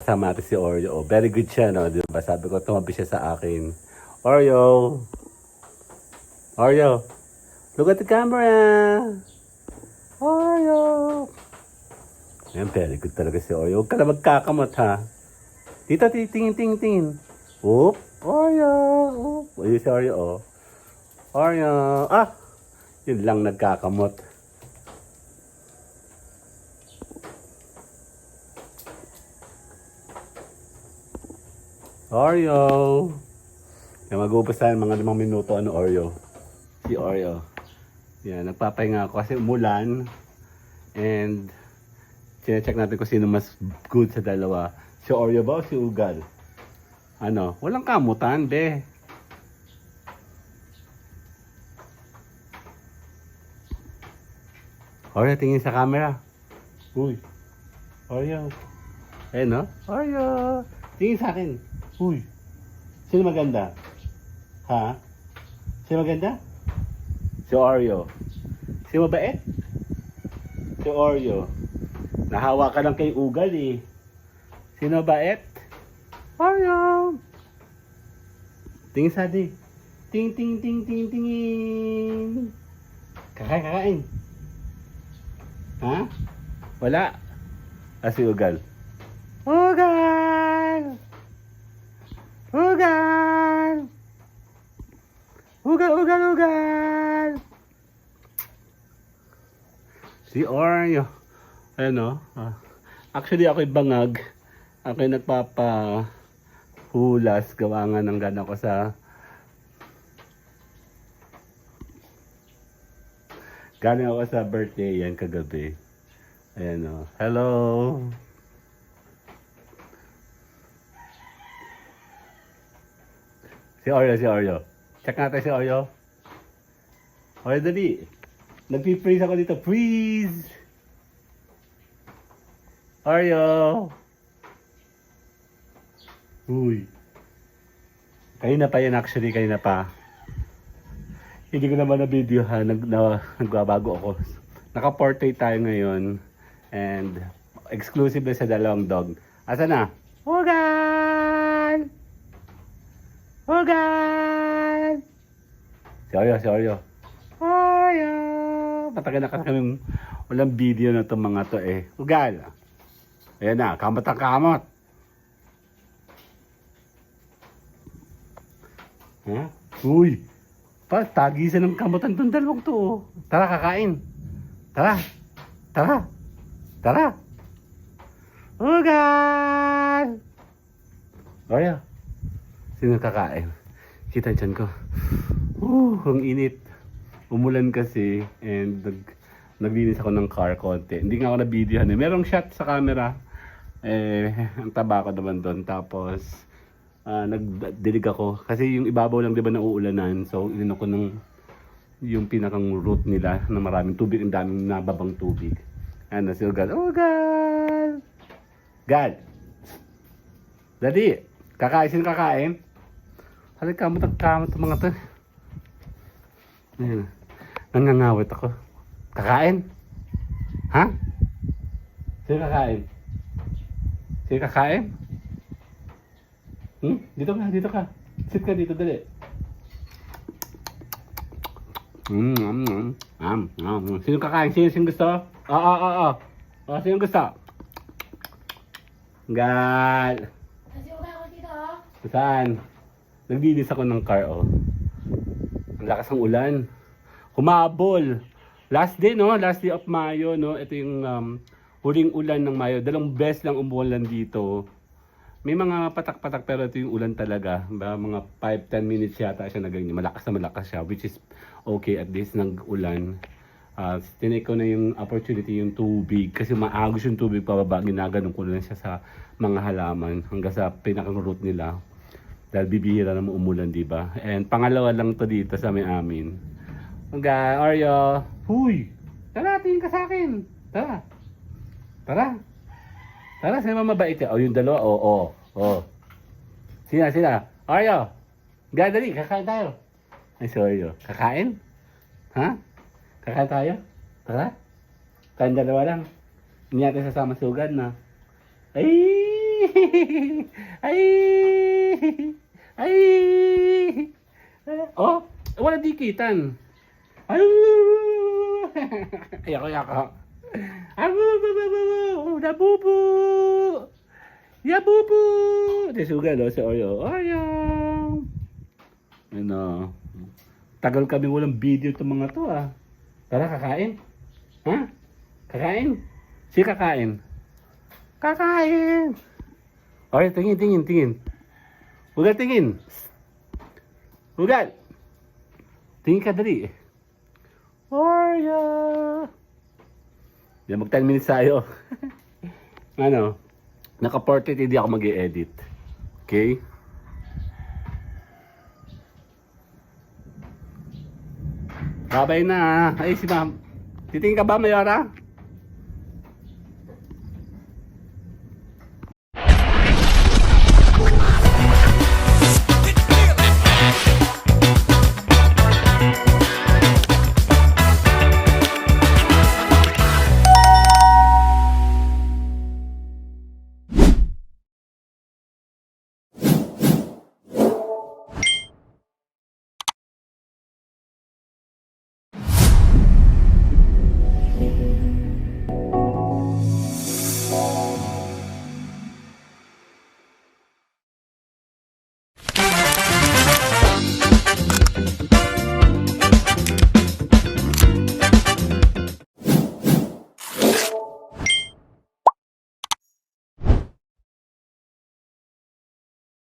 Kasama natin si Oreo. Oh, very good siya, no? Diba? Sabi ko, tumabi siya sa akin. Oreo! Oreo! Look at the camera! Oreo! Ayan, very good talaga si Oreo. Huwag ka na magkakamot, ha? Dito, tingin. Oop! Oreo! Oop! Ayun si Oreo, oh. Oreo! Ah! Yun lang nagkakamot. Oreo! Yan, mag-uupos tayo mga 5 minuto. Ano, Oreo? Si Oreo. Yan, nagpapahinga ako kasi umulan. And, sinecheck natin kung sino mas good sa dalawa. Si Oreo ba o si Ugal? Ano? Walang kamutan, be. Oreo, tingin sa camera. Uy. Oreo. Eh, no? Oreo. Tingin sa akin. Uy. Sino maganda? Ha? Sino maganda? Si Oreo. Sino mabait? Si Oreo. Nahawa ka lang kay Ugal eh. Sino mabait? Oreo. Tingin sa di. Tingin. Kakain. Ha? Wala. Si Ugal. Ugal! Si Oreo. Ano? Actually, ako'y bangag. Ako'y nagpapahulas. Gawa nga ng gana ko sa... Galing ako sa birthday yan kagabi. Ayan o. Hello! Si Oreo. Check natin si Oreo. Oreo, dali. Nagpi-freeze ako dito. Freeze! Oreo! Uy. Kanina pa yan actually. Kanina pa. Hindi ko naman na video ha. Nagbabago ako. Naka-portrait tayo ngayon. And exclusive sa dalawang dog. Asa na? Ugal! Si Oreo. Matagal na kami walang video na itong mga to eh. Ugal. Ayan na, kamot. Ha? Uy! Tagisan ng kamutan itong dalawang to. Oh. Tara, kakain. Tara. Ugal! Oreo. Sino kakain? Kita dyan ko. Ang init. Umulan kasi and naglinis ako ng car konti. Hindi nga ako na-videohan eh. Merong shot sa camera. Ang taba ko naman doon. Tapos, nagdilig ako. Kasi yung ibabaw lang diba nauulanan. So, inino ko yung pinakang root nila na maraming tubig. Ang daming nababang tubig. Ano, si Ugal. Gal! Dali! Sino kakain? Halika, kamot mga to. Ayan. Nangangawit ako. Kakain? Ha? Sino kakain? Dito ka. Sit ka dito, dali. Sino kakain? Sino gusto? Oo. Sino gusto? Gal! Saan? Naglinis ako ng car, oh. Ang lakas ng ulan. Humabol. Last day of Mayo, no? Ito yung huling ulan ng Mayo. 2 beses lang umulan dito. May mga patak-patak pero ito yung ulan talaga. Mga 5-10 minutes yata siya na ganyan. Malakas siya, which is okay at least nag-ulan. Tinake ko na yung opportunity, yung tubig. Kasi maagos yung tubig pababa. Ginaganong ko lang siya sa mga halaman hanggang sa pinakang root nila. Dahil bibihira na umulan, di ba? And pangalawa lang to dito sa may amin. Hanggang, Oreo. Huy! Tara, tingin ka sa akin. Tara, sino mabait yan? Yung dalawa, oo. Sina? Oreo! Dali, kakain tayo. Ay, si Oreo. Kakain? Ha? Kakain tayo? Tara? Kain dalawa lang. Hindi natin sasama sugan na. Ay! Ay! Ay! Oh, wala dikitan. Ay! Ayako. Nabubu! Yabubu! Suga, no? Si Oreo. Oreo! Ano? Tagal kami walang video itong mga to, ah. Tara, kakain. Ha? Kakain? Si kakain? Kakain! Okay, tingin. Hugat, tingin. Hugat! Tingin ka, dali. Oreo! Yan, mag 10 minutes tayo. Ano? Naka-portrait, hindi ako mag-i-edit. Okay? Babay na. Ay, si ma'am. Titingin ka ba, Mayora?